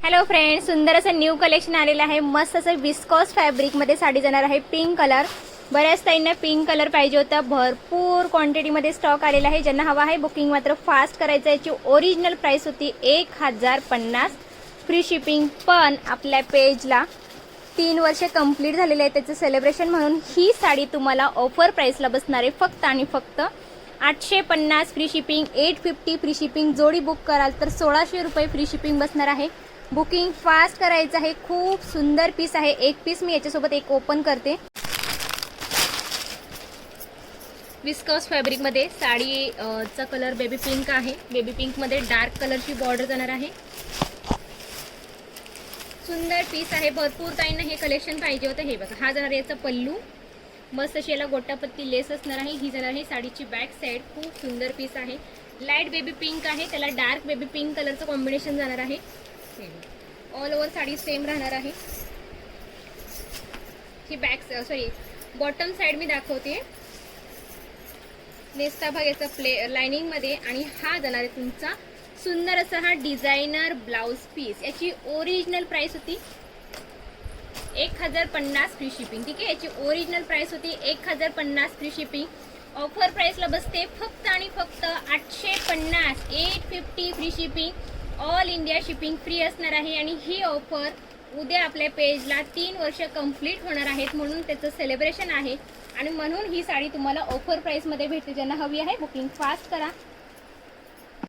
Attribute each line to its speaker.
Speaker 1: Hello friends, सुंदर असं new collection आलेलं आहे। मस्त असं विस्कॉस फॅब्रिकमध्ये साडी जाणार आहे। पिंक कलर, बऱ्याच ताईंना पिंक कलर पाहिजे होता। भरपूर क्वांटिटीमध्ये स्टॉक आलेला आहे। ज्यांना हवा आहे बुकिंग मात्र फास्ट करायचं। याची ओरिजिनल प्राइस होती 1050, फ्री शिपिंग। पण आपल्या पेजला 3 वर्ष कंप्लीट झालेले आहे, त्याचं सेलिब्रेशन म्हणून ही साडी तुम्हाला ऑफर प्राइसला बसणार आहे फक्त आणि फक्त 850 फ्री शिपिंग, 850 फ्री शिपिंग। जोडी बुक कराल तर 1600 रुपये फ्री शिपिंग बसणार आहे। बुकिंग फास्ट करायचं आहे। खूप सुंदर पीस आहे। एक पीस मी याच्यासोबत एक ओपन करते। विस्कॉस फॅब्रिक मध्ये साडी चा कलर बेबी पिंक आहे। बेबी पिंक मध्ये डार्क कलरची बॉर्डर जाणार आहे। सुंदर पीस आहे। भरपूर ताईंना हे कलेक्शन पाहिजे होतं। हे बघा, हा जाणार याचा पल्लू, मस्त अशी याला गोटापत्ती लेस असणार आहे। ही जाणार आहे साडीची बॅक साइड। खूप सुंदर पीस आहे। लाईट बेबी पिंक आहे, त्याला डार्क बेबी पिंक कलरचं कॉम्बिनेशन जाणार आहे। ऑल ओव्हर साडी सेम राहणार आहे। ही बॅक बॉटम साइड मी दाखवते। नेसता भाग याचा लाइनिंग मध्ये, आणि हा जाणार आहे तुमचा सुंदर असा हा डिझायनर ब्लाउज पीस। याची ओरिजिनल प्राइस होती 1050 फ्री शिपिंग। ठीक आहे, याची ओरिजिनल प्राइस होती 1050 फ्री शिपिंग। ऑफर प्राइसला बसते फक्त आणि फक्त 850, 850 free shipping. All India shipping free असणार आहे। आणि ही ऑफर उद्या आपल्या पेजला 3 वर्ष कंप्लीट होणार आहेत, म्हणून त्याचं सेलिब्रेशन आहे। आणि म्हणून ही साडी तुम्हाला ऑफर प्राइस मध्ये भेटते। ज्यांना हवी आहे बुकिंग फास्ट करा।